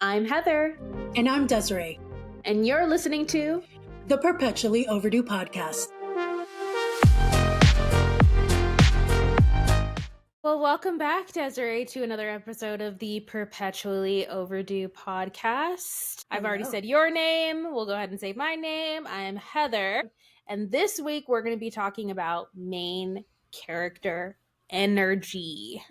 I'm Heather. And I'm Desiree. And you're listening to the Perpetually Overdue podcast. Well, welcome back, Desiree, to another episode of the Perpetually Overdue podcast. I've already said your name. We'll go ahead and say my name. I'm Heather. And this week, we're going to be talking about main character energy.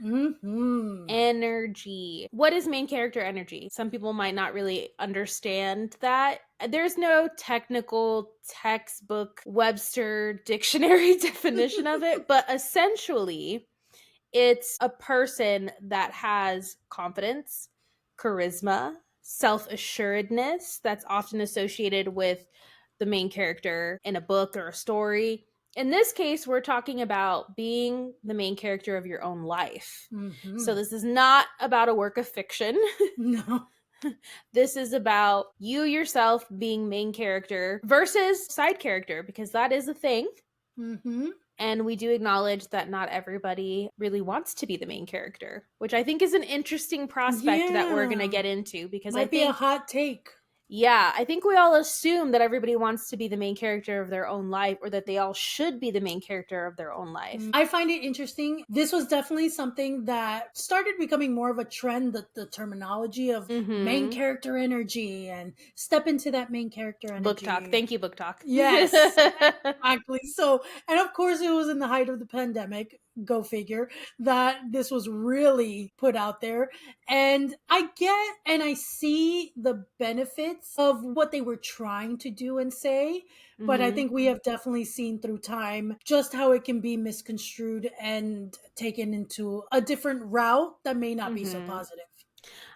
Energy. What is main character energy? Some people might not really understand that. There's no technical textbook Webster dictionary definition of it, but essentially, it's a person that has confidence, charisma, self-assuredness that's often associated with the main character in a book or a story. In this case, we're talking about being the main character of your own life. So this is not about a work of fiction. No. This is about you yourself being main character versus side character, because that is a thing. And we do acknowledge that not everybody really wants to be the main character, which I think is an interesting prospect that we're going to get into, because Might be a hot take. Yeah, I think we all assume that everybody wants to be the main character of their own life, or that they all should be the main character of their own life. I find it interesting. This was definitely something that started becoming more of a trend, the terminology of main character energy, and step into that main character energy. Book talk. Thank you, book talk. Yes, exactly. So, and of course it was in the height of the pandemic. Go figure, that this was really put out there. And I get and I see the benefits of what they were trying to do and say, but I think we have definitely seen through time just how it can be misconstrued and taken into a different route that may not be so positive.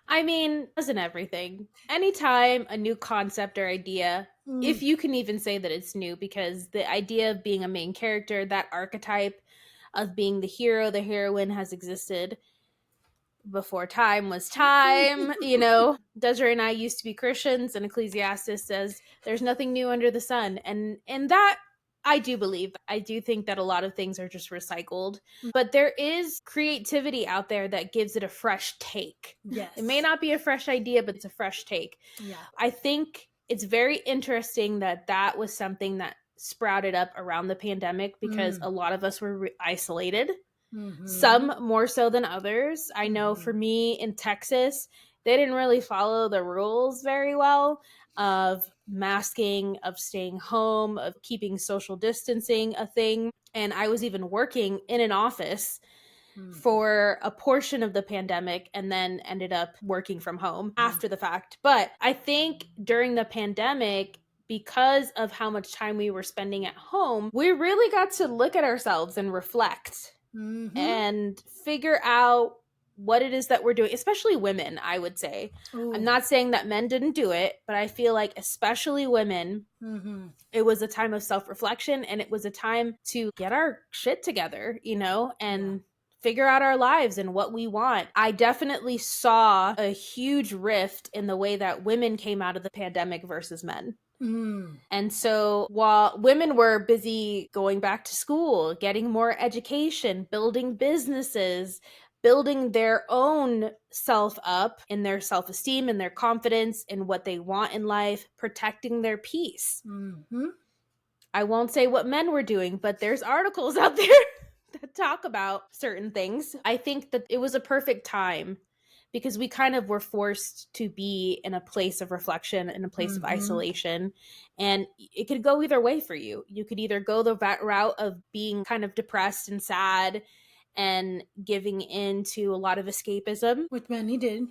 I mean, isn't everything? Anytime a new concept or idea, if you can even say that it's new, because the idea of being a main character, that archetype of being the hero, the heroine, has existed before time was time. You know, Desiree and I used to be Christians, and Ecclesiastes says there's nothing new under the sun. And that I do believe. I do think that a lot of things are just recycled, but there is creativity out there that gives it a fresh take. Yes. It may not be a fresh idea, but it's a fresh take. Yeah. I think it's very interesting that was something that sprouted up around the pandemic, because a lot of us were isolated, some more so than others. I know for me in Texas, they didn't really follow the rules very well of masking, of staying home, of keeping social distancing a thing. And I was even working in an office for a portion of the pandemic, and then ended up working from home after the fact. But I think during the pandemic, because of how much time we were spending at home, we really got to look at ourselves and reflect and figure out what it is that we're doing, especially women, I would say. I'm not saying that men didn't do it, but I feel like especially women, it was a time of self-reflection, and it was a time to get our shit together, you know, and figure out our lives and what we want. I definitely saw a huge rift in the way that women came out of the pandemic versus men. And so while women were busy going back to school, getting more education, building businesses, building their own self up in their self-esteem and their confidence in what they want in life, protecting their peace. I won't say what men were doing, but there's articles out there that talk about certain things. I think that it was a perfect time, because we kind of were forced to be in a place of reflection, in a place of isolation. And it could go either way for you. You could either go the route of being kind of depressed and sad and giving in to a lot of escapism. Which many did.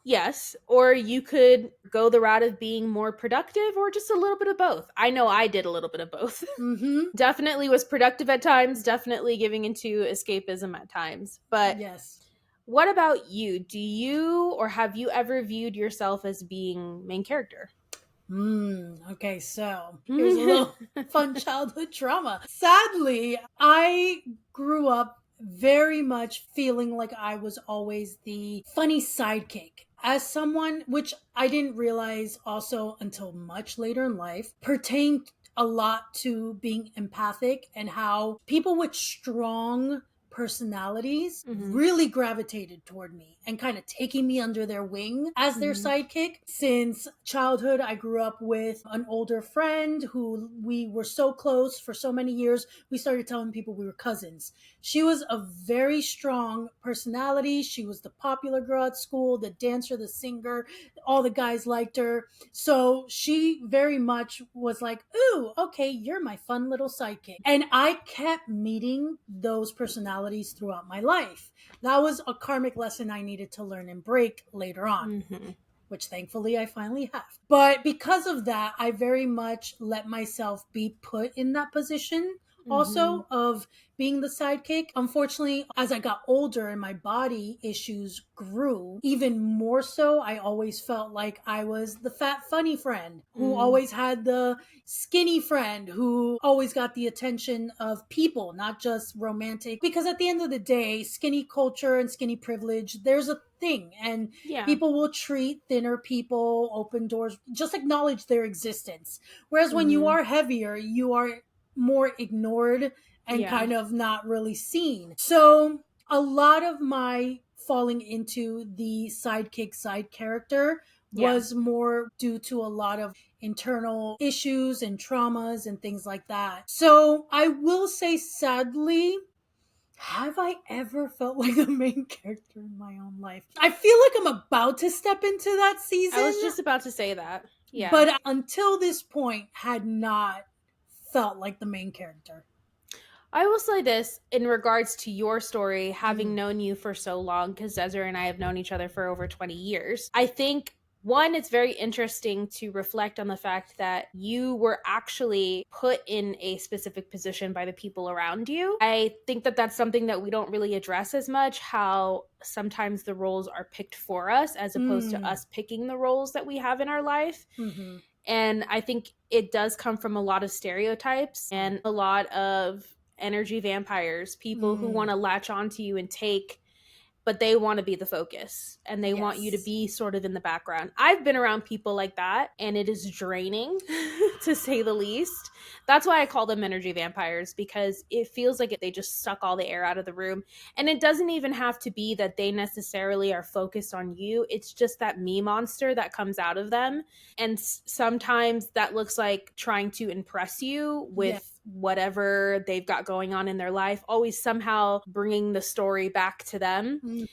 Yes. Or you could go the route of being more productive, or just a little bit of both. I know I did a little bit of both. Definitely was productive at times, definitely giving into escapism at times. But yes. What about you? Do you, or have you ever viewed yourself as being main character? Okay, so here's a little fun childhood trauma. Sadly, I grew up very much feeling like I was always the funny sidekick. As someone, which I didn't realize also until much later in life, pertained a lot to being empathic, and how people with strong personalities really gravitated toward me. and kind of taking me under their wing as their sidekick. Since childhood, I grew up with an older friend who we were so close for so many years. We started telling people we were cousins. She was a very strong personality. She was the popular girl at school, the dancer, the singer. All the guys liked her. So she very much was like, ooh, okay, you're my fun little sidekick. And I kept meeting those personalities throughout my life. That was a karmic lesson I needed to learn and break later on, which thankfully I finally have. But because of that, I very much let myself be put in that position also of being the sidekick. Unfortunately, as I got older and my body issues grew, even more so, I always felt like I was the fat, funny friend who always had the skinny friend who always got the attention of people, not just romantic. Because at the end of the day, skinny culture and skinny privilege, there's a thing, and people will treat thinner people, open doors, just acknowledge their existence. Whereas when you are heavier, you are more ignored and kind of not really seen. So a lot of my falling into the sidekick side character was more due to a lot of internal issues and traumas and things like that. So I will say, sadly, have I ever felt like the main character in my own life? I feel like I'm about to step into that season. I was just about to say that. Yeah. But until this point, had not felt like the main character. I will say this in regards to your story, having known you for so long, because Desiree and I have known each other for over 20 years. I think, one, it's very interesting to reflect on the fact that you were actually put in a specific position by the people around you. I think that that's something that we don't really address as much, how sometimes the roles are picked for us as opposed to us picking the roles that we have in our life. And I think it does come from a lot of stereotypes and a lot of energy vampires, people who want to latch onto you and take, but they want to be the focus and they want you to be sort of in the background. I've been around people like that and it is draining to say the least. That's why I call them energy vampires, because it feels like they just suck all the air out of the room. And it doesn't even have to be that they necessarily are focused on you. It's just that me monster that comes out of them. And sometimes that looks like trying to impress you with whatever they've got going on in their life, always somehow bringing the story back to them.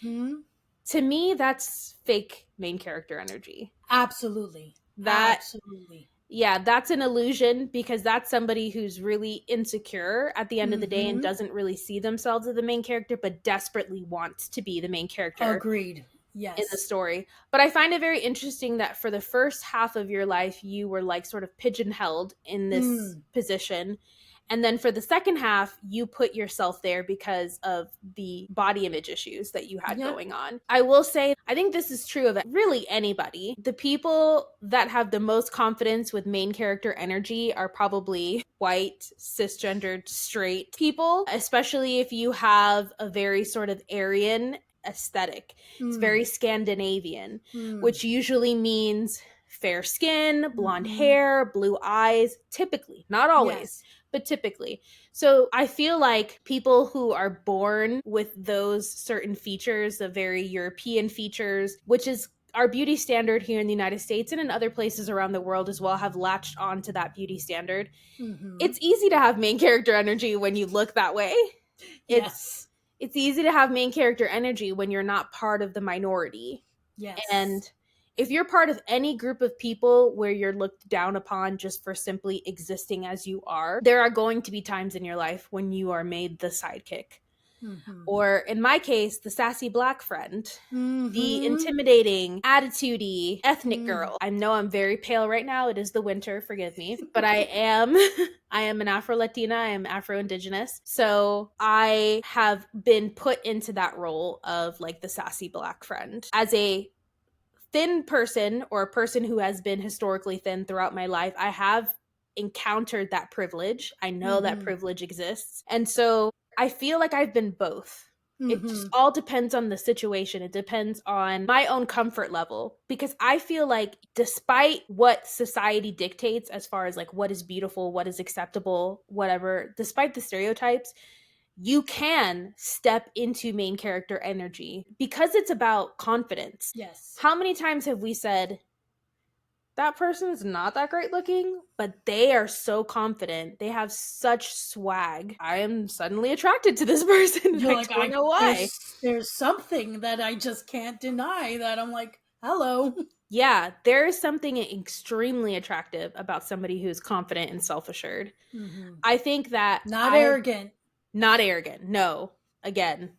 To me, that's fake main character energy. Absolutely. Absolutely. Yeah, that's an illusion, because that's somebody who's really insecure at the end of the day and doesn't really see themselves as the main character, but desperately wants to be the main character. Agreed. Yes. In the story. But I find it very interesting that for the first half of your life, you were like sort of pigeonholed in this position. And then for the second half, you put yourself there because of the body image issues that you had going on. I will say, I think this is true of really anybody. The people that have the most confidence with main character energy are probably white, cisgendered, straight people, especially if you have a very sort of Aryan aesthetic. It's very Scandinavian, which usually means fair skin, blonde hair, blue eyes, typically, not always, but typically. So I feel like people who are born with those certain features, the very European features, which is our beauty standard here in the United States and in other places around the world as well, have latched on to that beauty standard. It's easy to have main character energy when you look that way. It's easy to have main character energy when you're not part of the minority. And if you're part of any group of people where you're looked down upon just for simply existing as you are, there are going to be times in your life when you are made the sidekick. Or in my case, the sassy black friend, the intimidating, attitudey, ethnic girl. I know I'm very pale right now. It is the winter, forgive me. But I am an Afro-Latina, I am Afro-Indigenous. So I have been put into that role of like the sassy black friend. As a thin person, or a person who has been historically thin throughout my life, I have encountered that privilege. I know that privilege exists. And so I feel like I've been both. It just all depends on the situation. It depends on my own comfort level, because I feel like despite what society dictates as far as like what is beautiful, what is acceptable, whatever, despite the stereotypes, you can step into main character energy because it's about confidence. Yes. How many times have we said, that person's not that great looking, but they are so confident. They have such swag. I am suddenly attracted to this person. You're I like, don't know why. there's something that I just can't deny that I'm like, hello. Yeah, there is something extremely attractive about somebody who's confident and self-assured. I think that Not arrogant. Not arrogant. No. Again,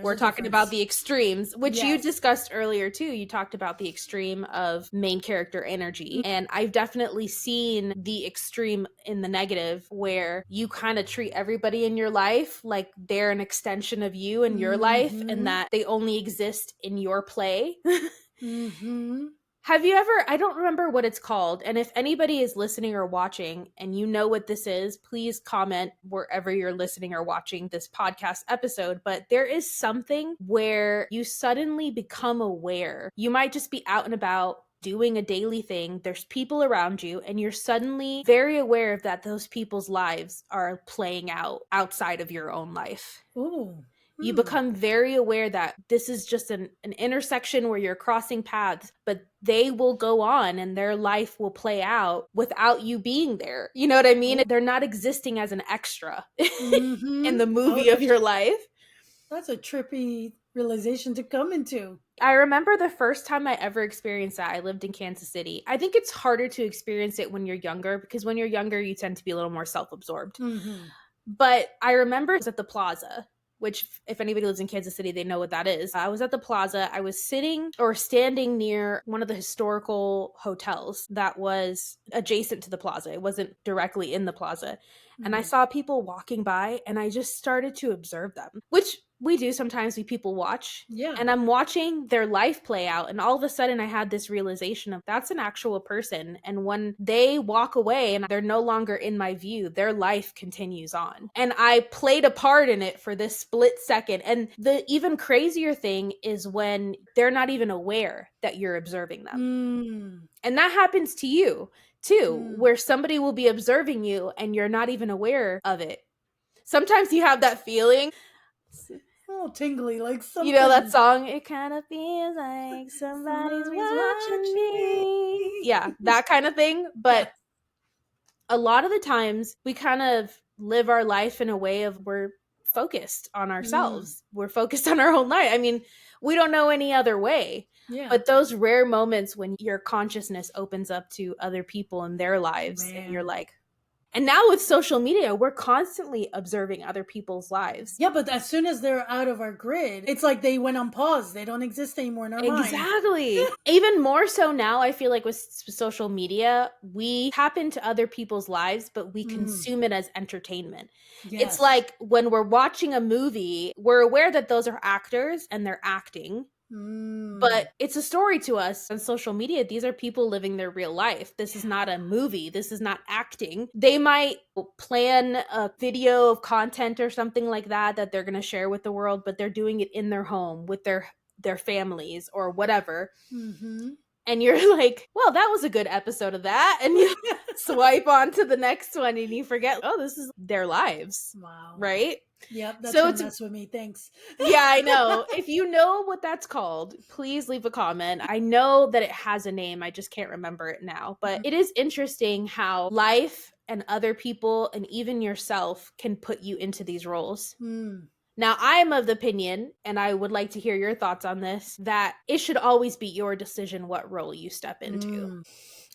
we're talking about the extremes, which you discussed earlier too. You talked about the extreme of main character energy. And I've definitely seen the extreme in the negative where you kind of treat everybody in your life like they're an extension of you and your life, and that they only exist in your play. Have you ever, I don't remember what it's called, and if anybody is listening or watching and you know what this is, please comment wherever you're listening or watching this podcast episode. But there is something where you suddenly become aware. You might just be out and about doing a daily thing. There's people around you, and you're suddenly very aware of that those people's lives are playing out outside of your own life. Ooh. You become very aware that this is just an intersection where you're crossing paths, but they will go on and their life will play out without you being there. You know what I mean? They're not existing as an extra in the movie of your life. That's a trippy realization to come into. I remember the first time I ever experienced that. I lived in Kansas City. I think it's harder to experience it when you're younger, because when you're younger, you tend to be a little more self-absorbed. But I remember it was at the Plaza, which if anybody lives in Kansas City, they know what that is. I was at the Plaza. I was sitting or standing near one of the historical hotels that was adjacent to the Plaza. It wasn't directly in the Plaza. And I saw people walking by, and I just started to observe them, which we do sometimes. We people watch. Yeah. And I'm watching their life play out. And all of a sudden I had this realization of that's an actual person. And when they walk away and they're no longer in my view, their life continues on. And I played a part in it for this split second. And the even crazier thing is when they're not even aware that you're observing them. And that happens to you too, where somebody will be observing you and you're not even aware of it. Sometimes you have that feeling. Oh, tingly, like something. You know that song? It kind of feels like somebody's watching me. Yeah, that kind of thing. But a lot of the times we kind of live our life in a way of we're focused on ourselves. We're focused on our own life. I mean, we don't know any other way. Yeah. But those rare moments when your consciousness opens up to other people in their lives, and you're like, and now with social media, we're constantly observing other people's lives. Yeah, but as soon as they're out of our grid, it's like they went on pause. They don't exist anymore in our mind. Exactly. Even more so now, I feel like with social media, we tap into other people's lives, but we consume it as entertainment. Yes. It's like when we're watching a movie, we're aware that those are actors and they're acting. But it's a story to us on social media. These are people living their real life. This is not a movie. This is not acting. They might plan a video of content or something like that they're going to share with the world, but they're doing it in their home with their families or whatever. And you're like, well, that was a good episode of that. And you swipe on to the next one and you forget, oh, this is their lives. Wow. Right? Yep, that's with me. Thanks. Yeah, I know. If you know what that's called, please leave a comment. I know that it has a name. I just can't remember it now. But it is interesting how life and other people and even yourself can put you into these roles. Now, I am of the opinion, and I would like to hear your thoughts on this, that it should always be your decision what role you step into.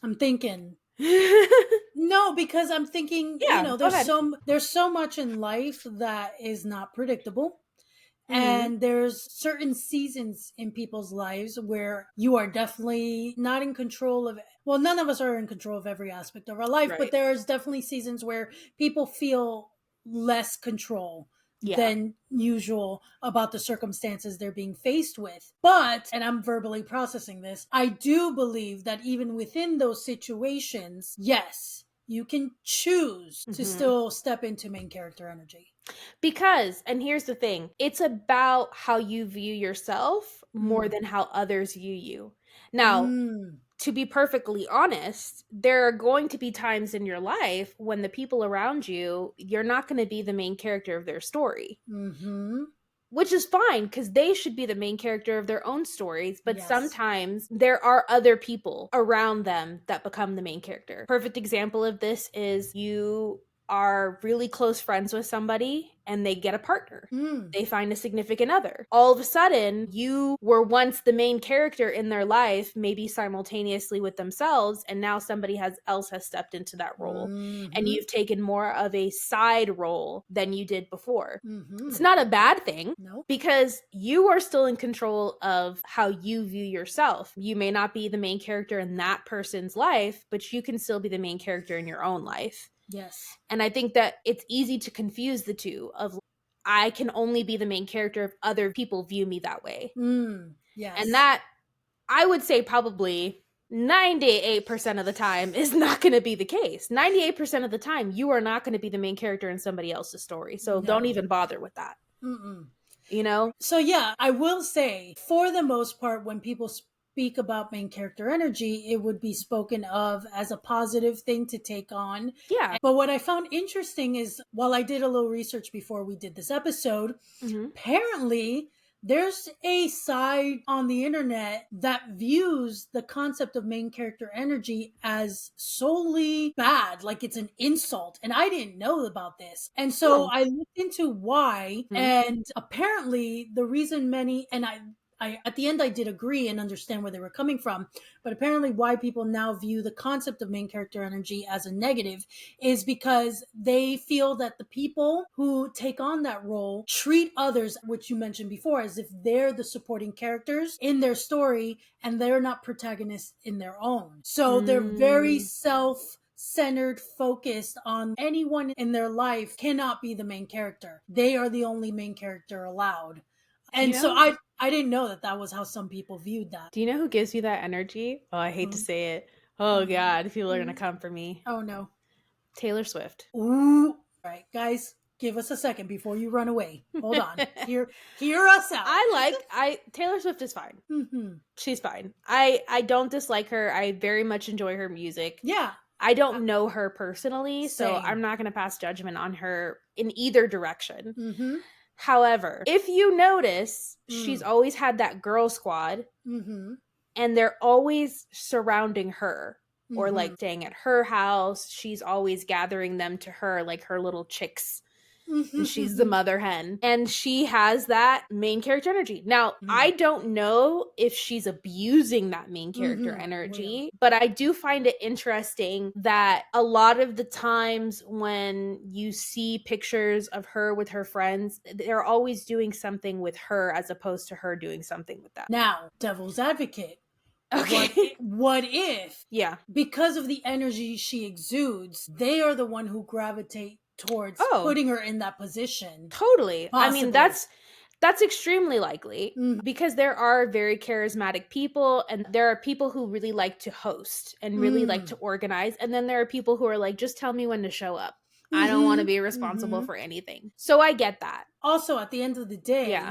I'm thinking. No, because I'm thinking, there's so much in life that is not predictable. And there's certain seasons in people's lives where you are definitely not in control of it. Well, none of us are in control of every aspect of our life, but there's definitely seasons where people feel less control than usual about the circumstances they're being faced with. But, and I'm verbally processing this, I do believe that even within those situations, yes, you can choose to still step into main character energy. Because, and here's the thing, it's about how you view yourself more than how others view you. Now, to be perfectly honest, there are going to be times in your life when the people around you, you're not going to be the main character of their story. Mm-hmm. Which is fine because they should be the main character of their own stories. But Yes. sometimes there are other people around them that become the main character. Perfect example of this is you are really close friends with somebody and they get a partner. They find a significant other. All of a sudden, you were once the main character in their life, maybe simultaneously with themselves, and now somebody else has stepped into that role. And you've taken more of a side role than you did before. It's not a bad thing. No. Because you are still in control of how you view yourself. You may not be the main character in that person's life, but you can still be the main character in your own life. Yes. And I think that it's easy to confuse the two of I can only be the main character if other people view me that way. Yes. And that, I would say probably 98% of the time is not going to be the case. 98% of the time, you are not going to be the main character in somebody else's story. So don't even bother with that. You know? So yeah, I will say, for the most part, when people speak about main character energy, it would be spoken of as a positive thing to take on. Yeah. But what I found interesting is, while I did a little research before we did this episode, apparently there's a side on the internet that views the concept of main character energy as solely bad, like it's an insult. And I didn't know about this. And so I looked into why, and apparently the reason many, and I at the end I did agree and understand where they were coming from, but apparently why people now view the concept of main character energy as a negative is because they feel that the people who take on that role treat others, which you mentioned before, as if they're the supporting characters in their story and they're not protagonists in their own. So they're very self-centered, focused on anyone in their life cannot be the main character. They are the only main character allowed. And so I didn't know that was how some people viewed that. Do you know who gives you that energy? Oh, I hate to say it. Oh, God, people are going to come for me. Oh, no. Taylor Swift. Ooh. All right, guys, give us a second before you run away. Hold on. Hear us out. Taylor Swift is fine. She's fine. I don't dislike her. I very much enjoy her music. Yeah. I don't know her personally, so I'm not going to pass judgment on her in either direction. However, if you notice, she's always had that girl squad, and they're always surrounding her or like staying at her house. She's always gathering them to her, like her little chicks. And she's the mother hen. And she has that main character energy. Now, I don't know if she's abusing that main character energy, but I do find it interesting that a lot of the times when you see pictures of her with her friends, they're always doing something with her as opposed to her doing something with them. Now, devil's advocate. Okay. What if, yeah, because of the energy she exudes, they are the one who gravitate towards putting her in that position? Totally. Possibly. I mean, that's extremely likely because there are very charismatic people, and there are people who really like to host and really like to organize, and then there are people who are like, just tell me when to show up. I don't want to be responsible for anything. So I get that. Also, at the end of the day,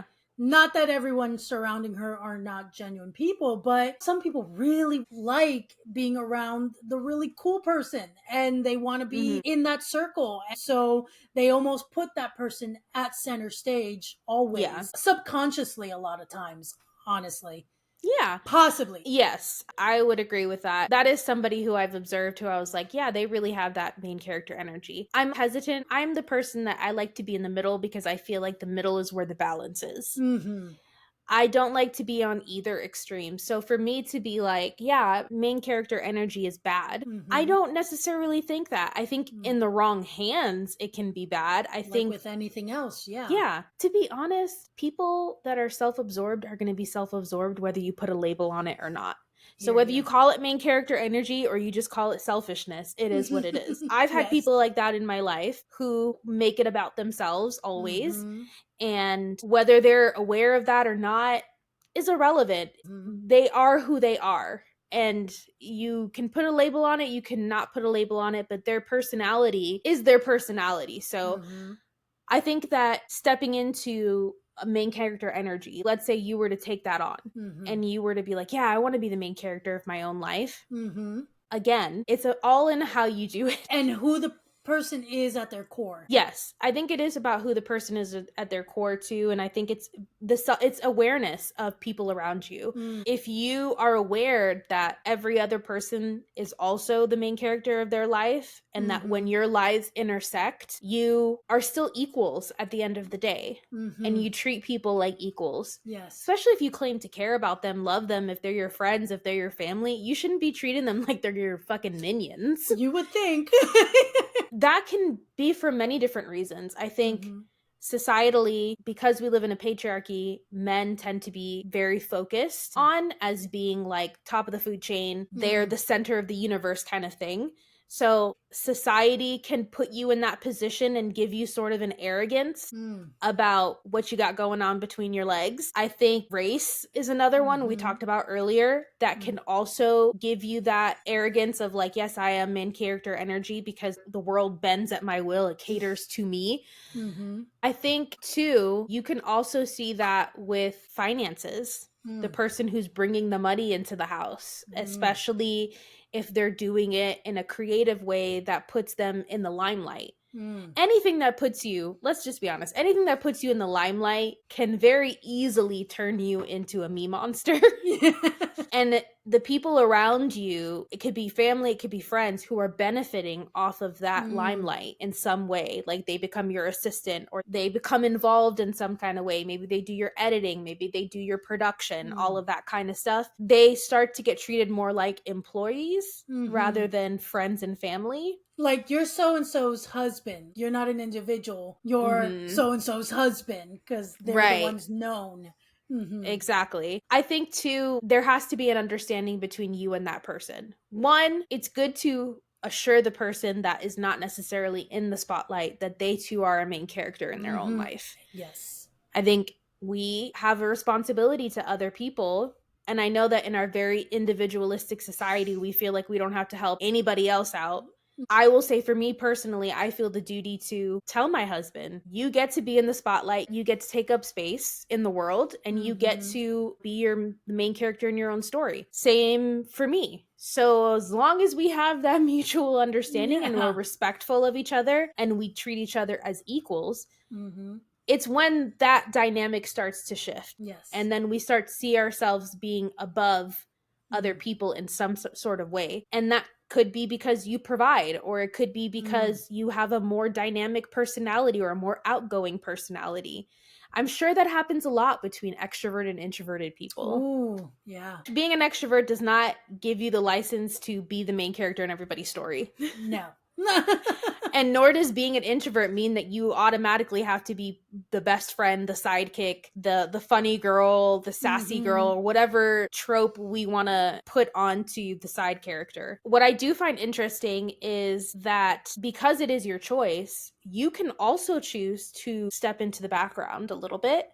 not that everyone surrounding her are not genuine people, but some people really like being around the really cool person and they want to be in that circle. And so they almost put that person at center stage always, subconsciously a lot of times, honestly. Yeah. Possibly. Yes, I would agree with that. That is somebody who I've observed who I was like, yeah, they really have that main character energy. I'm hesitant. I'm the person that I like to be in the middle because I feel like the middle is where the balance is. I don't like to be on either extreme. So for me to be like, yeah, main character energy is bad, I don't necessarily think that. I think in the wrong hands, it can be bad. I think with anything else, Yeah. To be honest, people that are self-absorbed are going to be self-absorbed whether you put a label on it or not. So whether you call it main character energy or you just call it selfishness, it is what it is. I've had people like that in my life who make it about themselves always. And whether they're aware of that or not is irrelevant. They are who they are. And you can put a label on it, you cannot put a label on it, but their personality is their personality. So I think that stepping into main character energy. Let's say you were to take that on and you were to be like, yeah, I want to be the main character of my own life. Again, it's all in how you do it. And who the person is at their core. Yes, I think it is about who the person is at their core too, and I think it's awareness of people around you. If you are aware that every other person is also the main character of their life, and that when your lives intersect, you are still equals at the end of the day, and you treat people like equals. Yes. Especially if you claim to care about them, love them, if they're your friends, if they're your family, you shouldn't be treating them like they're your fucking minions. You would think. That can be for many different reasons. I think societally, because we live in a patriarchy, men tend to be very focused on as being like top of the food chain. They're the center of the universe kind of thing. So society can put you in that position and give you sort of an arrogance about what you got going on between your legs. I think race is another one we talked about earlier that can also give you that arrogance of like, yes, I am main character energy because the world bends at my will. It caters to me. I think too, you can also see that with finances. The person who's bringing the money into the house, especially if they're doing it in a creative way that puts them in the limelight. Anything that puts you, let's just be honest, anything that puts you in the limelight can very easily turn you into a me monster. And the people around you, it could be family, it could be friends who are benefiting off of that limelight in some way. Like they become your assistant or they become involved in some kind of way. Maybe they do your editing, maybe they do your production, all of that kind of stuff. They start to get treated more like employees rather than friends and family. Like you're so-and-so's husband. You're not an individual. You're so-and-so's husband because they're the ones known. Exactly. I think too, there has to be an understanding between you and that person. One, it's good to assure the person that is not necessarily in the spotlight that they too are a main character in their own life. Yes. I think we have a responsibility to other people. And I know that in our very individualistic society, we feel like we don't have to help anybody else out. I will say for me personally, I feel the duty to tell my husband, you get to be in the spotlight, you get to take up space in the world, and you get to be the main character in your own story. Same for me. So as long as we have that mutual understanding and we're respectful of each other and we treat each other as equals, it's when that dynamic starts to shift. Yes. And then we start to see ourselves being above other people in some sort of way. And that could be because you provide, or it could be because you have a more dynamic personality or a more outgoing personality. I'm sure that happens a lot between extroverted and introverted people. Ooh, yeah. Being an extrovert does not give you the license to be the main character in everybody's story. No. And nor does being an introvert mean that you automatically have to be the best friend, the sidekick, the funny girl, the sassy girl, or whatever trope we want to put onto the side character. What I do find interesting is that because it is your choice, you can also choose to step into the background a little bit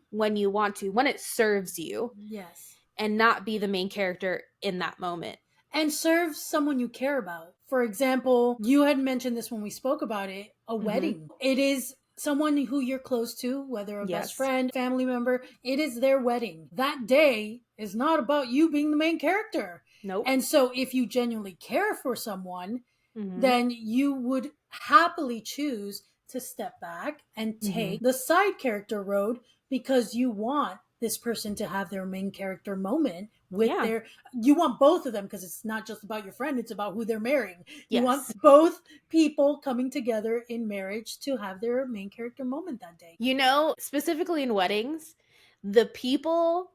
when you want to, when it serves you. Yes. And not be the main character in that moment. And serve someone you care about. For example, you had mentioned this when we spoke about it, a wedding. It is someone who you're close to, whether a best friend, family member, it is their wedding. That day is not about you being the main character. Nope. And so if you genuinely care for someone, then you would happily choose to step back and take the side character road because you want this person to have their main character moment with you want both of them because it's not just about your friend, it's about who they're marrying. You want both people coming together in marriage to have their main character moment that day. You know, specifically in weddings, the people,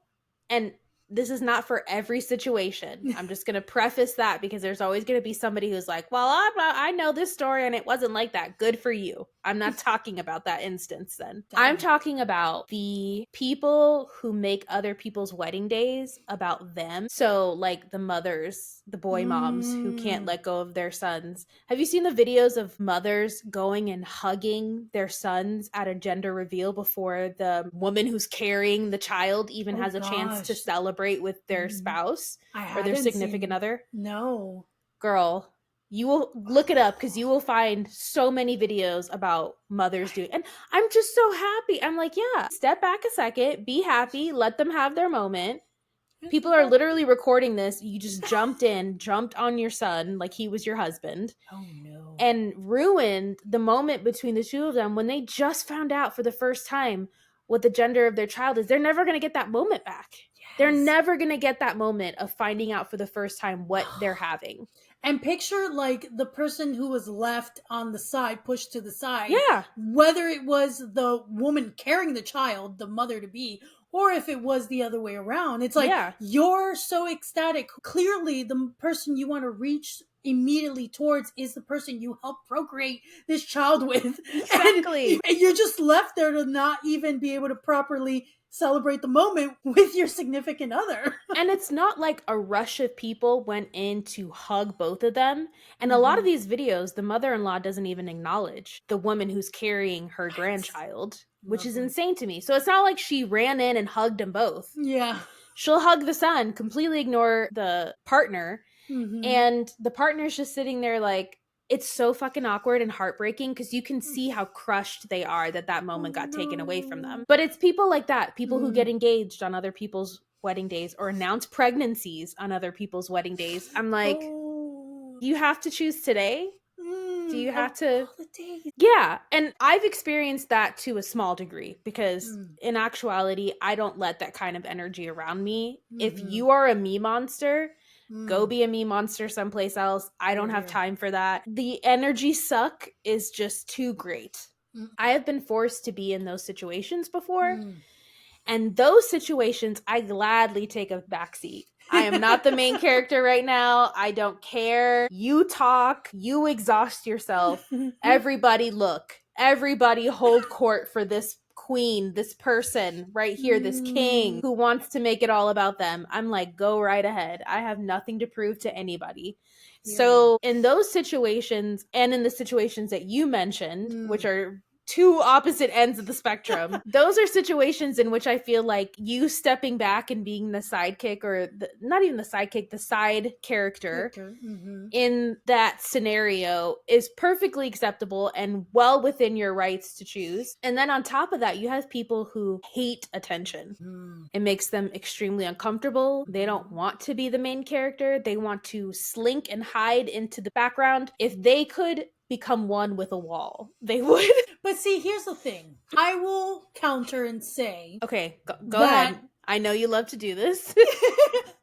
and this is not for every situation. I'm just going to preface that because there's always going to be somebody who's like, well, I know this story and it wasn't like that. Good for you. I'm not talking about that instance then. I'm talking about the people who make other people's wedding days about them. So like the mothers, the boy moms who can't let go of their sons. Have you seen the videos of mothers going and hugging their sons at a gender reveal before the woman who's carrying the child even has a chance to celebrate with their spouse or their significant other? No. Girl, You will look it up because you will find so many videos about mothers doing, and I'm just so happy. I'm like, yeah, step back a second, be happy, let them have their moment. People are literally recording this. You just jumped on your son like he was your husband. Oh no. And ruined the moment between the two of them when they just found out for the first time what the gender of their child is. They're never going to get that moment back. Yes. They're never going to get that moment of finding out for the first time what they're having. And picture like the person who was left on the side, pushed to the side. Yeah. Whether it was the woman carrying the child, the mother to be, or if it was the other way around. It's like, you're so ecstatic. Clearly, the person you want to reach immediately towards is the person you helped procreate this child with. Exactly. And you're just left there to not even be able to properly celebrate the moment with your significant other. And it's not like a rush of people went in to hug both of them. And a lot of these videos, the mother-in-law doesn't even acknowledge the woman who's carrying her grandchild, which is insane to me. So it's not like she ran in and hugged them both. Yeah. She'll hug the son, completely ignore the partner. And the partner's just sitting there like, it's so fucking awkward and heartbreaking because you can see how crushed they are that moment got taken away from them. But it's people like that, people who get engaged on other people's wedding days or announce pregnancies on other people's wedding days. I'm like, you have to choose today? Do you have to? Yeah. And I've experienced that to a small degree because in actuality, I don't let that kind of energy around me. If you are a me monster, go be a me monster someplace else. I don't have time for that. The energy suck is just too great. I have been forced to be in those situations before. And those situations, I gladly take a backseat. I am not the main character right now. I don't care. You talk. You exhaust yourself. Everybody look. Everybody hold court for this queen, this person right here, this king who wants to make it all about them. I'm like, go right ahead. I have nothing to prove to anybody. Yeah. So in those situations and in the situations that you mentioned, which are two opposite ends of the spectrum, those are situations in which I feel like you stepping back and being the sidekick or not even the sidekick, the side character in that scenario is perfectly acceptable and well within your rights to choose. And then on top of that, you have people who hate attention. It makes them extremely uncomfortable. They don't want to be the main character. They want to slink and hide into the background. If they could become one with a wall, they would. But see, here's the thing. I will counter and say... Okay, go ahead. I know you love to do this.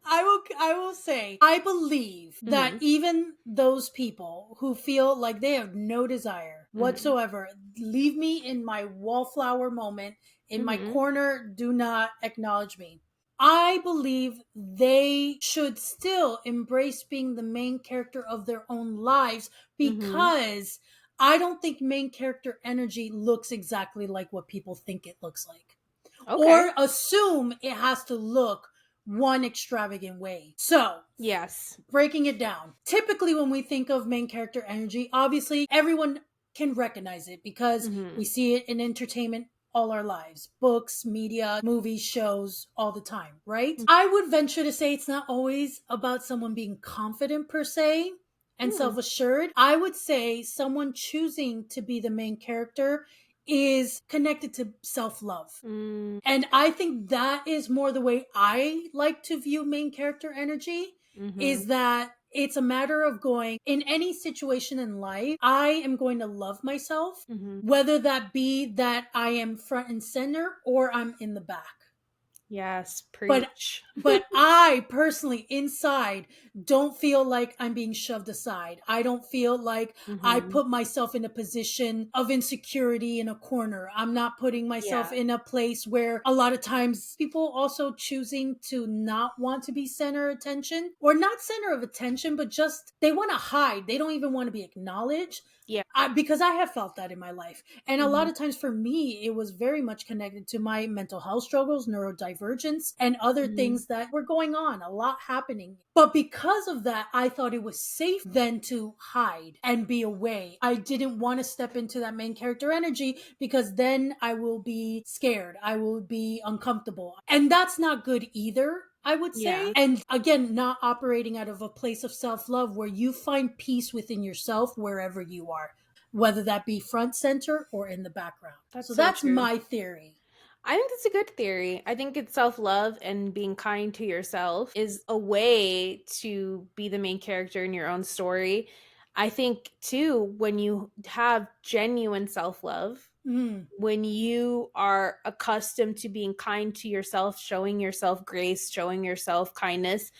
I will say, I believe that even those people who feel like they have no desire whatsoever, leave me in my wallflower moment, in my corner, do not acknowledge me. I believe they should still embrace being the main character of their own lives because I don't think main character energy looks exactly like what people think it looks like. Okay. Or assume it has to look one extravagant way. So, yes, breaking it down. Typically when we think of main character energy, obviously everyone can recognize it because we see it in entertainment all our lives. Books, media, movies, shows, all the time, right? I would venture to say it's not always about someone being confident per se and self-assured. I would say someone choosing to be the main character is connected to self-love. And I think that is more the way I like to view main character energy, is that it's a matter of going, in any situation in life, I am going to love myself, whether that be that I am front and center or I'm in the back. Yes, preach. But I personally, inside, don't feel like I'm being shoved aside. I don't feel like I put myself in a position of insecurity in a corner. I'm not putting myself in a place where a lot of times people also choosing to not want to be center of attention, or not center of attention, but just they want to hide. They don't even want to be acknowledged. Yeah, because I have felt that in my life. And a lot of times for me, it was very much connected to my mental health struggles, neurodivergence, and other things that were going on, a lot happening. But because of that, I thought it was safe then to hide and be away. I didn't want to step into that main character energy because then I will be scared. I will be uncomfortable. And that's not good either. I would say. Yeah. And again, not operating out of a place of self-love where you find peace within yourself wherever you are, whether that be front center or in the background. So that's true. My theory. I think that's a good theory. I think it's self-love and being kind to yourself is a way to be the main character in your own story. I think too, when you have genuine self-love, when you are accustomed to being kind to yourself, showing yourself grace, showing yourself kindness,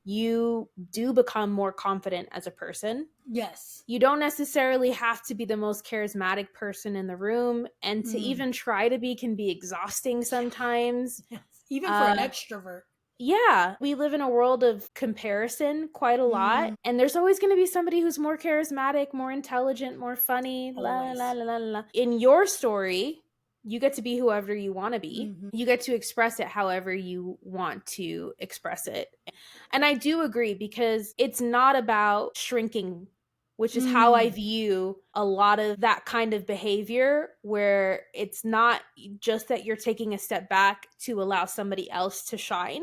you do become more confident as a person. Yes. You don't necessarily have to be the most charismatic person in the room, and to even try to be can be exhausting sometimes. Yes. Even for an extrovert. Yeah, we live in a world of comparison quite a lot, and there's always going to be somebody who's more charismatic, more intelligent, more funny, la la la la la. In your story, you get to be whoever you want to be. You get to express it however you want to express it. And I do agree, because it's not about shrinking, which is how I view a lot of that kind of behavior, where it's not just that you're taking a step back to allow somebody else to shine,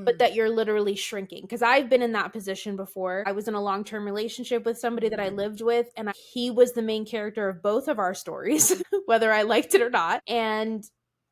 but that you're literally shrinking. Because I've been in that position before. I was in a long-term relationship with somebody that I lived with, and he was the main character of both of our stories, whether I liked it or not. And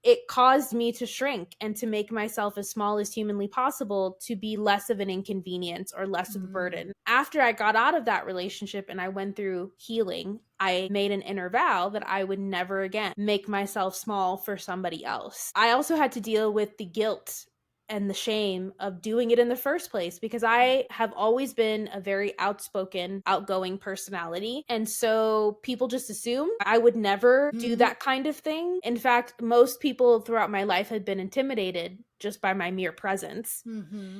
it caused me to shrink and to make myself as small as humanly possible, to be less of an inconvenience or less of a burden. After I got out of that relationship and I went through healing, I made an inner vow that I would never again make myself small for somebody else. I also had to deal with the guilt and the shame of doing it in the first place, because I have always been a very outspoken, outgoing personality. And so people just assume I would never do that kind of thing. In fact, most people throughout my life had been intimidated just by my mere presence.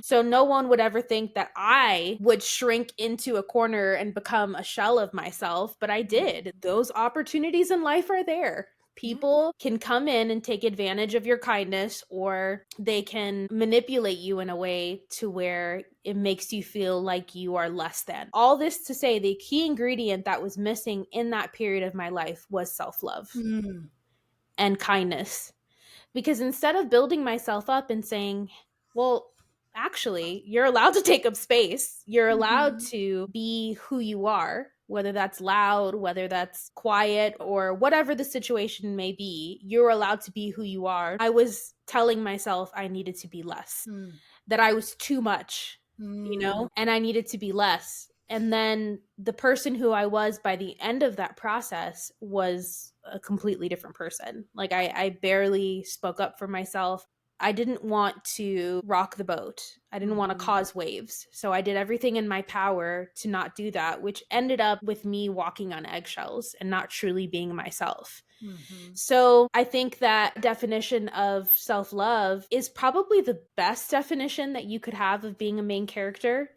So no one would ever think that I would shrink into a corner and become a shell of myself, but I did. Those opportunities in life are there. People can come in and take advantage of your kindness, or they can manipulate you in a way to where it makes you feel like you are less than. All this to say, the key ingredient that was missing in that period of my life was self-love and kindness. Because instead of building myself up and saying, well, actually, you're allowed to take up space. You're allowed to be who you are, whether that's loud, whether that's quiet, or whatever the situation may be. You're allowed to be who you are. I was telling myself I needed to be less, that I was too much, and I needed to be less. And then the person who I was by the end of that process was a completely different person. Like I barely spoke up for myself. I didn't want to rock the boat. I didn't want to cause waves. So I did everything in my power to not do that, which ended up with me walking on eggshells and not truly being myself. So I think that definition of self-love is probably the best definition that you could have of being a main character.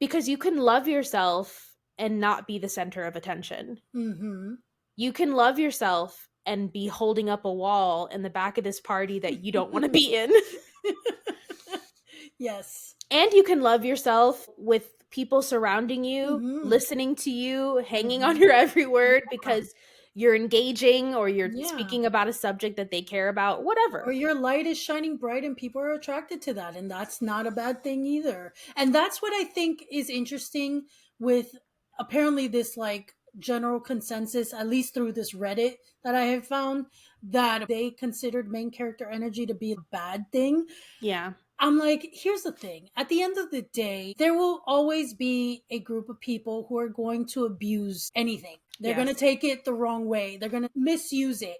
Because you can love yourself and not be the center of attention. You can love yourself and be holding up a wall in the back of this party that you don't want to be in. Yes. And you can love yourself with people surrounding you, listening to you, hanging on your every word because you're engaging, or you're speaking about a subject that they care about, whatever. Or your light is shining bright and people are attracted to that. And that's not a bad thing either. And that's what I think is interesting with apparently this like general consensus, at least through this Reddit that I have found, that they considered main character energy to be a bad thing. Yeah. I'm like, here's the thing. At the end of the day, there will always be a group of people who are going to abuse anything. They're going to take it the wrong way. They're going to misuse it.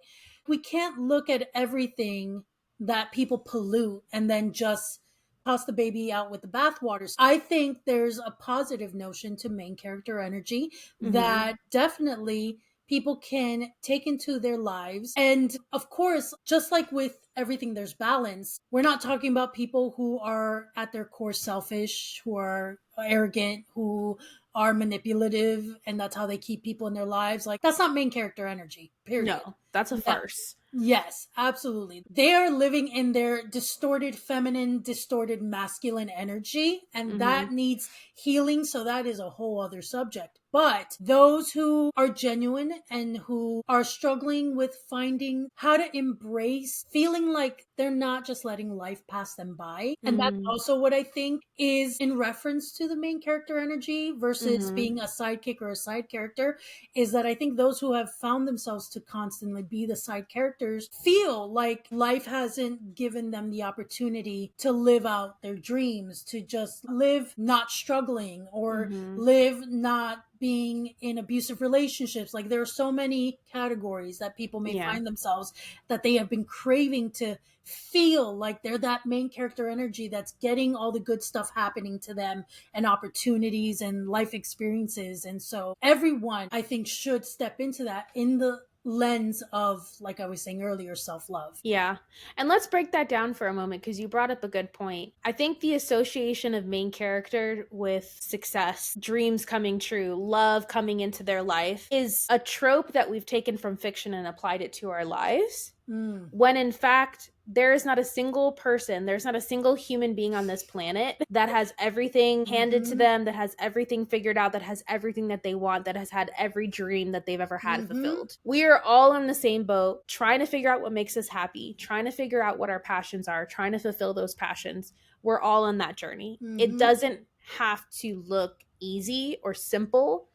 We can't look at everything that people pollute and then just toss the baby out with the bathwater. I think there's a positive notion to main character energy that definitely people can take into their lives. And of course, just like with everything, there's balance. We're not talking about people who are at their core selfish, who are arrogant, who are manipulative and that's how they keep people in their lives. Like, that's not main character energy, period. No, that's a farce. Yes, absolutely. They are living in their distorted feminine, distorted masculine energy, and that needs healing. So that is a whole other subject. But those who are genuine and who are struggling with finding how to embrace feeling like they're not just letting life pass them by. And that's also what I think is in reference to the main character energy versus being a sidekick or a side character, is that I think those who have found themselves to constantly be the side characters feel like life hasn't given them the opportunity to live out their dreams, to just live not struggling or live not being in abusive relationships. Like, there are so many categories that people may find themselves that they have been craving to feel like they're that main character energy that's getting all the good stuff happening to them and opportunities and life experiences. And so everyone, I think, should step into that in the lens of, like I was saying earlier, self-love. Yeah. And let's break that down for a moment, because you brought up a good point. I think the association of main character with success, dreams coming true, love coming into their life is a trope that we've taken from fiction and applied it to our lives. When in fact, there is not a single person, there's not a single human being on this planet that has everything handed to them, that has everything figured out, that has everything that they want, that has had every dream that they've ever had fulfilled. We are all in the same boat, trying to figure out what makes us happy, trying to figure out what our passions are, trying to fulfill those passions. We're all on that journey. It doesn't have to look easy or simple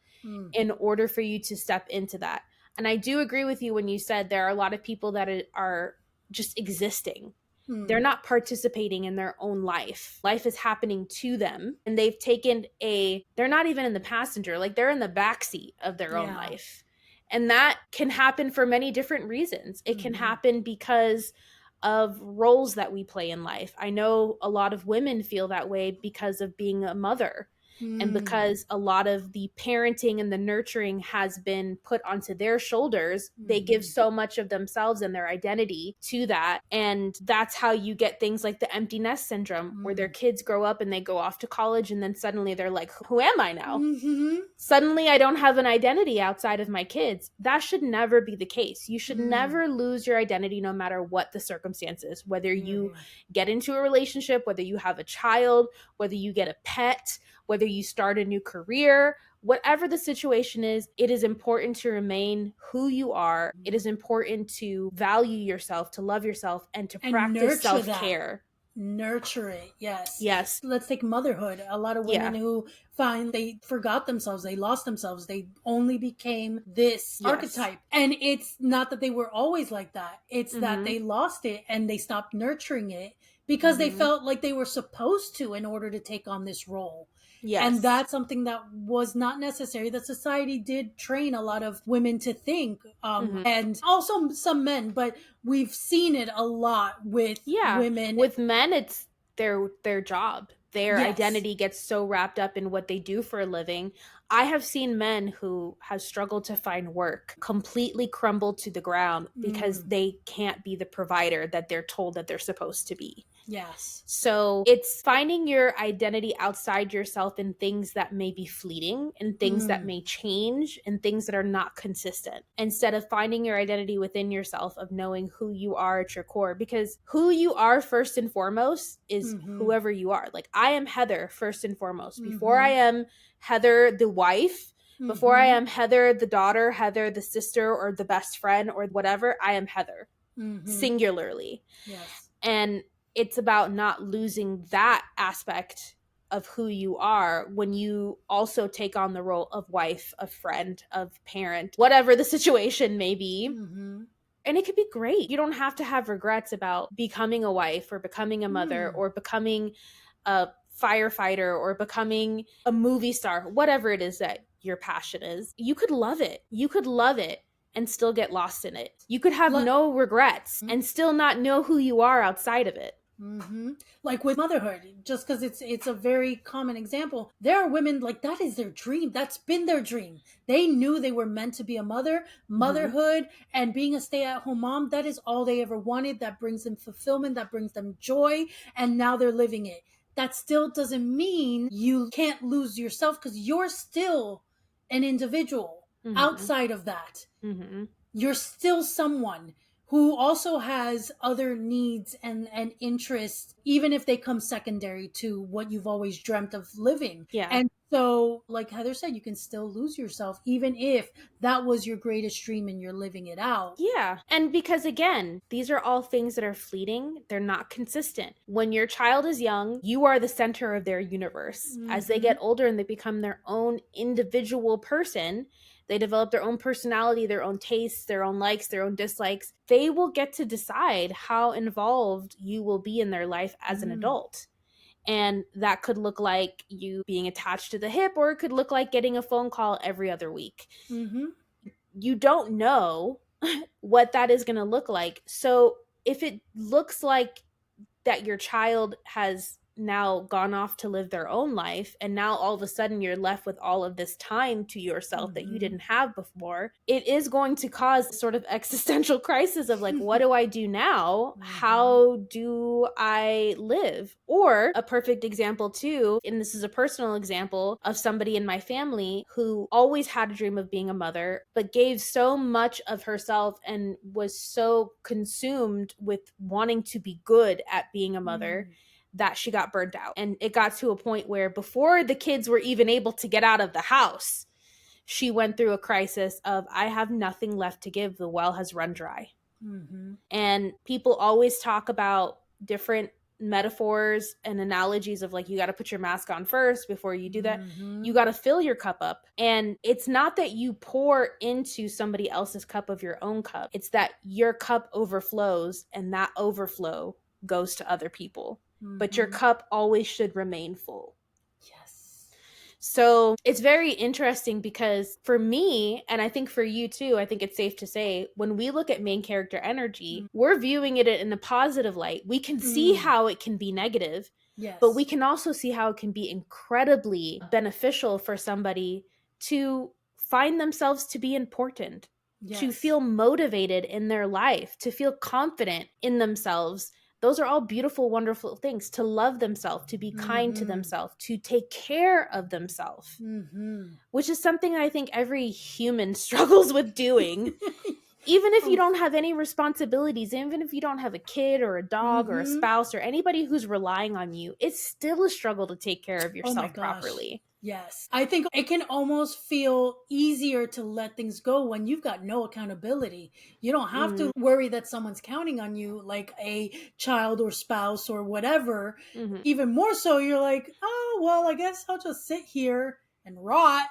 in order for you to step into that. And I do agree with you when you said there are a lot of people that are just existing. They're not participating in their own life. Life is happening to them, and they've taken they're not even in the passenger, like they're in the backseat of their own life. And that can happen for many different reasons. It can happen because of roles that we play in life. I know a lot of women feel that way because of being a mother. And because a lot of the parenting and the nurturing has been put onto their shoulders, they give so much of themselves and their identity to that. And that's how you get things like the empty nest syndrome, where their kids grow up and they go off to college, and then suddenly they're like, who am I now? Suddenly I don't have an identity outside of my kids. That should never be the case. You should never lose your identity, no matter what the circumstances, whether you get into a relationship, whether you have a child, whether you get a pet, whether you start a new career, whatever the situation is, it is important to remain who you are. It is important to value yourself, to love yourself, and to practice self-care. Nurture it. Yes. Yes. Let's take motherhood. A lot of women who find they forgot themselves, they lost themselves, they only became this archetype. And it's not that they were always like that. It's that they lost it and they stopped nurturing it because they felt like they were supposed to in order to take on this role. Yes. And that's something that was not necessary. That society did train a lot of women to think, and also some men, but we've seen it a lot with women. With men, it's their job. Their identity gets so wrapped up in what they do for a living. I have seen men who have struggled to find work completely crumble to the ground because they can't be the provider that they're told that they're supposed to be. Yes. So it's finding your identity outside yourself in things that may be fleeting, and things that may change, and things that are not consistent, instead of finding your identity within yourself, of knowing who you are at your core. Because who you are first and foremost is whoever you are. Like, I am Heather first and foremost. Before I am Heather the wife, before I am Heather the daughter, Heather the sister, or the best friend, or whatever, I am Heather singularly. Yes. And it's about not losing that aspect of who you are when you also take on the role of wife, of friend, of parent, whatever the situation may be. And it could be great. You don't have to have regrets about becoming a wife, or becoming a mother, or becoming a firefighter, or becoming a movie star, whatever it is that your passion is. You could love it. You could love it and still get lost in it. You could have no regrets and still not know who you are outside of it. Like with motherhood, just because it's a very common example. There are women like that is their dream. That's been their dream. They knew they were meant to be a mother. Motherhood and being a stay-at-home mom, that is all they ever wanted. That brings them fulfillment, that brings them joy, and now they're living it. that still doesn't mean you can't lose yourself, because you're still an individual outside of that. You're still someone who also has other needs and interests, even if they come secondary to what you've always dreamt of living. Yeah. And so, like Heather said, you can still lose yourself, even if that was your greatest dream and you're living it out. Yeah. And because, again, these are all things that are fleeting. They're not consistent. When your child is young, you are the center of their universe. As they get older and they become their own individual person, they develop their own personality, their own tastes, their own likes, their own dislikes. They will get to decide how involved you will be in their life as an adult. And that could look like you being attached to the hip, or it could look like getting a phone call every other week. You don't know what that is going to look like. So if it looks like that your child has now gone off to live their own life, and now all of a sudden you're left with all of this time to yourself that you didn't have before, it is going to cause sort of existential crisis of like, what do I do now? How do I live? Or a perfect example too, and this is a personal example of somebody in my family who always had a dream of being a mother, but gave so much of herself and was so consumed with wanting to be good at being a mother that she got burned out. And it got to a point where before the kids were even able to get out of the house, she went through a crisis of, I have nothing left to give. The well has run dry. And people always talk about different metaphors and analogies of like, you got to put your mask on first before you do that. You got to fill your cup up. And it's not that you pour into somebody else's cup of your own cup. It's that your cup overflows, and that overflow goes to other people. But your cup always should remain full. Yes. So it's very interesting because for me, and I think for you too, I think it's safe to say, when we look at main character energy, we're viewing it in a positive light. We can see how it can be negative, but we can also see how it can be incredibly beneficial for somebody to find themselves to be important, to feel motivated in their life, to feel confident in themselves. Those are all beautiful, wonderful things. To love themselves, to be kind to themselves, to take care of themselves, which is something I think every human struggles with doing. Even if you don't have any responsibilities, even if you don't have a kid or a dog or a spouse or anybody who's relying on you, it's still a struggle to take care of yourself properly. Yes. I think it can almost feel easier to let things go when you've got no accountability. You don't have to worry that someone's counting on you, like a child or spouse or whatever. Even more so, you're like, oh, well, I guess I'll just sit here and rot.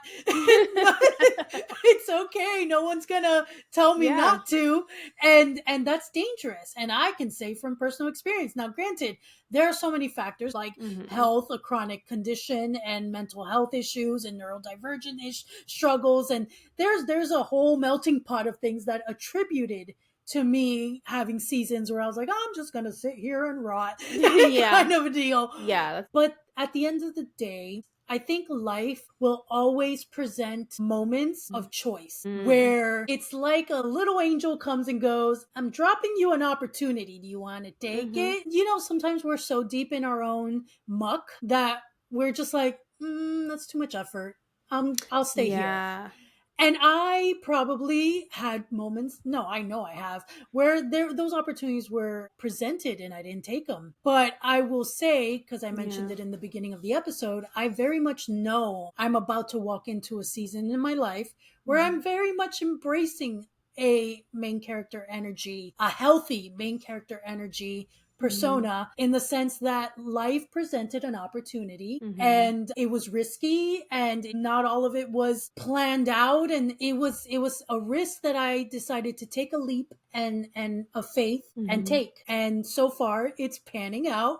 It's okay. No one's gonna tell me not to. And that's dangerous. And I can say from personal experience. Now, granted, there are so many factors like health, a chronic condition, and mental health issues and neurodivergent struggles. And there's a whole melting pot of things that attributed to me having seasons where I was like, oh, I'm just going to sit here and rot. Kind of a deal. Yeah. But at the end of the day, I think life will always present moments of choice where it's like a little angel comes and goes, I'm dropping you an opportunity. Do you want to take it? You know, sometimes we're so deep in our own muck that we're just like, that's too much effort. I'll stay here. And I probably had moments, no, I know I have, where those opportunities were presented and I didn't take them. But I will say, because I mentioned it in the beginning of the episode, I very much know I'm about to walk into a season in my life where I'm very much embracing a main character energy, a healthy main character energy persona, in the sense that life presented an opportunity and it was risky and not all of it was planned out, and it was a risk that I decided to take a leap and a faith and take, and so far it's panning out.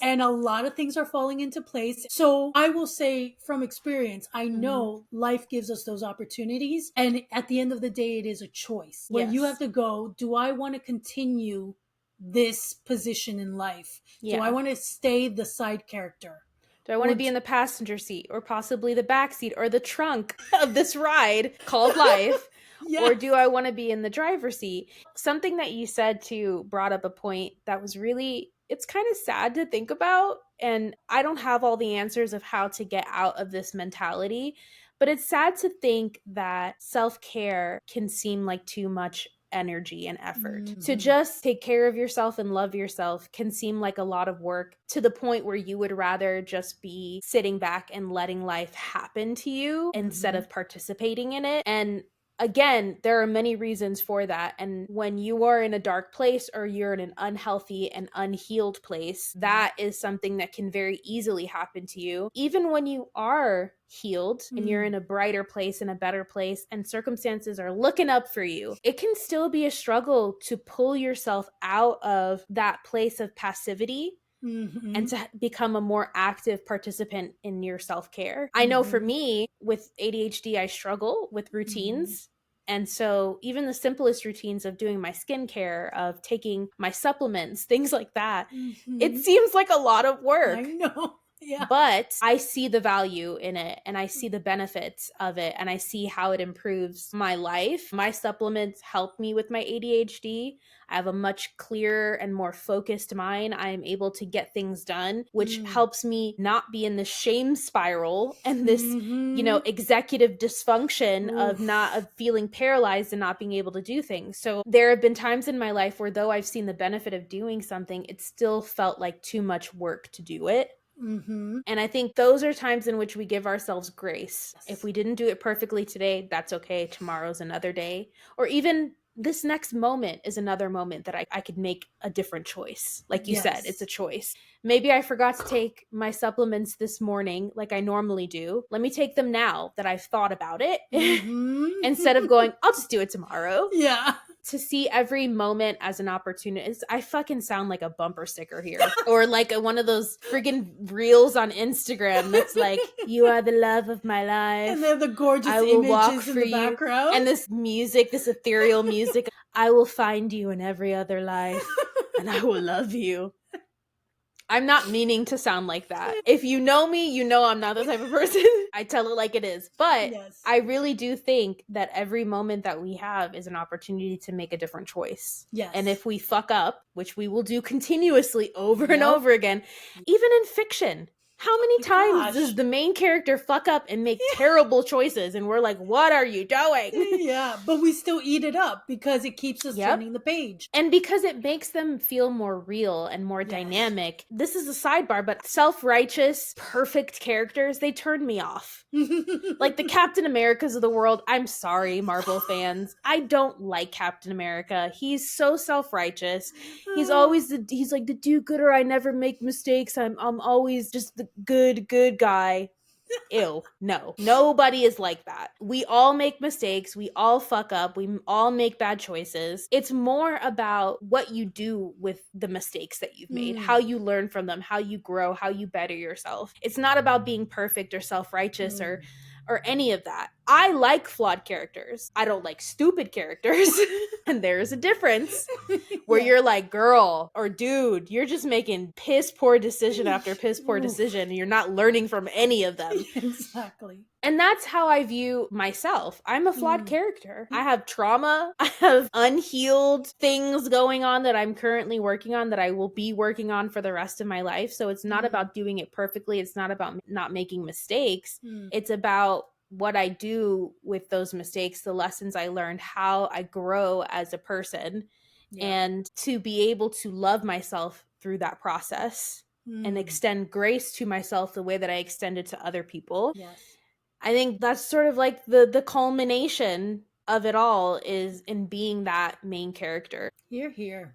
And a lot of things are falling into place. So I will say from experience, I know life gives us those opportunities, and at the end of the day it is a choice where you have to go, do I want to continue this position in life? Do I want to stay the side character? Do I want to be in the passenger seat or possibly the back seat or the trunk of this ride called life? Or do I want to be in the driver's seat? Something that you said too brought up a point that was really, it's kind of sad to think about, And I don't have all the answers of how to get out of this mentality, but it's sad to think that self-care can seem like too much energy and effort. To just take care of yourself and love yourself can seem like a lot of work, to the point where you would rather just be sitting back and letting life happen to you instead of participating in it. And again, there are many reasons for that. And when you are in a dark place or you're in an unhealthy and unhealed place, that is something that can very easily happen to you. Even when you are healed and you're in a brighter place and a better place and circumstances are looking up for you, it can still be a struggle to pull yourself out of that place of passivity and to become a more active participant in your self-care. I know for me, with ADHD, I struggle with routines. And so even the simplest routines of doing my skincare, of taking my supplements, things like that, it seems like a lot of work. I know. Yeah. But I see the value in it, and I see the benefits of it, and I see how it improves my life. My supplements help me with my ADHD. I have a much clearer and more focused mind. I am able to get things done, which helps me not be in the shame spiral and this, executive dysfunction of feeling paralyzed and not being able to do things. So there have been times in my life where, though I've seen the benefit of doing something, it still felt like too much work to do it. And I think those are times in which we give ourselves grace. If we didn't do it perfectly today, that's okay. Tomorrow's another day. Or even this next moment is another moment that I could make a different choice. Like you said, it's a choice. Maybe I forgot to take my supplements this morning like I normally do. Let me take them now that I've thought about it instead of going, I'll just do it tomorrow. Yeah. To see every moment as an opportunity. I fucking sound like a bumper sticker here. Or like one of those friggin' reels on Instagram that's like, you are the love of my life. And then the gorgeous images in the background. And this music, this ethereal music. I will find you in every other life. And I will love you. I'm not meaning to sound like that. If you know me, you know I'm not the type of person. I tell it like it is. But I really do think that every moment that we have is an opportunity to make a different choice. Yes. And if we fuck up, which we will do continuously over and over again, even in fiction, how many times does the main character fuck up and make terrible choices and we're like, what are you doing? Yeah, but we still eat it up because it keeps us turning the page. And because it makes them feel more real and more dynamic. This is a sidebar, but self-righteous, perfect characters, they turn me off. Like the Captain Americas of the world. I'm sorry, Marvel fans. I don't like Captain America. He's so self-righteous. He's always he's like the do-gooder. I never make mistakes. I'm always just the good guy. Ew, no. Nobody is like that. We all make mistakes. We all fuck up. We all make bad choices. It's more about what you do with the mistakes that you've made, how you learn from them, how you grow, how you better yourself. It's not about being perfect or self-righteous or any of that. I like flawed characters. I don't like stupid characters. And there's a difference where you're like, girl or dude, you're just making piss poor decision after piss poor decision. And you're not learning from any of them. Exactly. And that's how I view myself. I'm a flawed character. I have trauma. I have unhealed things going on that I'm currently working on, that I will be working on for the rest of my life. So it's not about doing it perfectly. It's not about not making mistakes. It's about what I do with those mistakes, the lessons I learned, how I grow as a person, and to be able to love myself through that process and extend grace to myself the way that I extend it to other people. Yes. I think that's sort of like the culmination of it all is in being that main character. Hear, hear.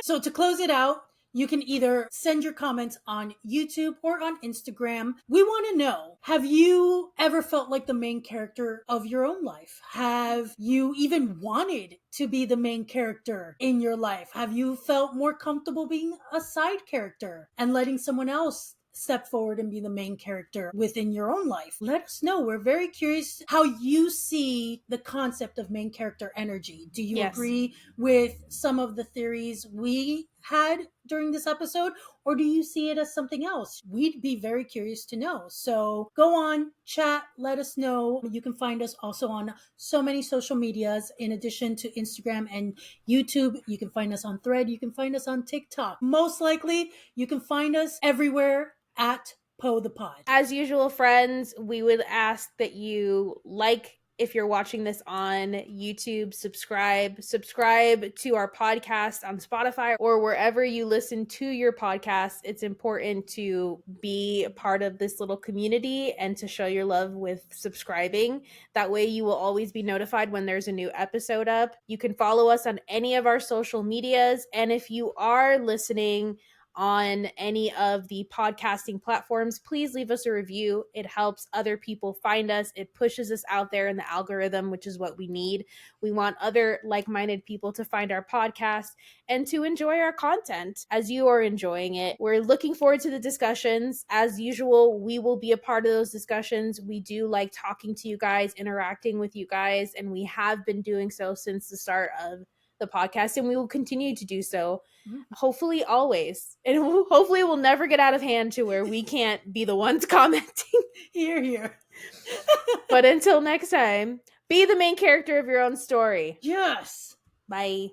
So to close it out, you can either send your comments on YouTube or on Instagram. We want to know, have you ever felt like the main character of your own life? Have you even wanted to be the main character in your life? Have you felt more comfortable being a side character and letting someone else step forward and be the main character within your own life? Let us know. We're very curious how you see the concept of main character energy. Do you agree with some of the theories we had during this episode, or do you see it as something else? We'd be very curious to know. So go on, chat, let us know. You can find us also on so many social medias in addition to Instagram and YouTube. You can find us on Thread. You can find us on TikTok. Most likely, you can find us everywhere at Poe the Pod. As usual, friends, we would ask that you if you're watching this on YouTube, subscribe to our podcast on Spotify or wherever you listen to your podcast. It's important to be a part of this little community and to show your love with subscribing. That way you will always be notified when there's a new episode up. You can follow us on any of our social medias. And if you are listening on any of the podcasting platforms, please leave us a review. It helps other people find us. It pushes us out there in the algorithm, which is what we need. We want other like-minded people to find our podcast and to enjoy our content as you are enjoying it. We're looking forward to the discussions. As usual, we will be a part of those discussions. We do like talking to you guys, interacting with you guys, and we have been doing so since the start of the podcast, and we will continue to do so, hopefully always, and hopefully we'll never get out of hand to where we can't be the ones commenting. Here. But until next time, be the main character of your own story. Yes. Bye.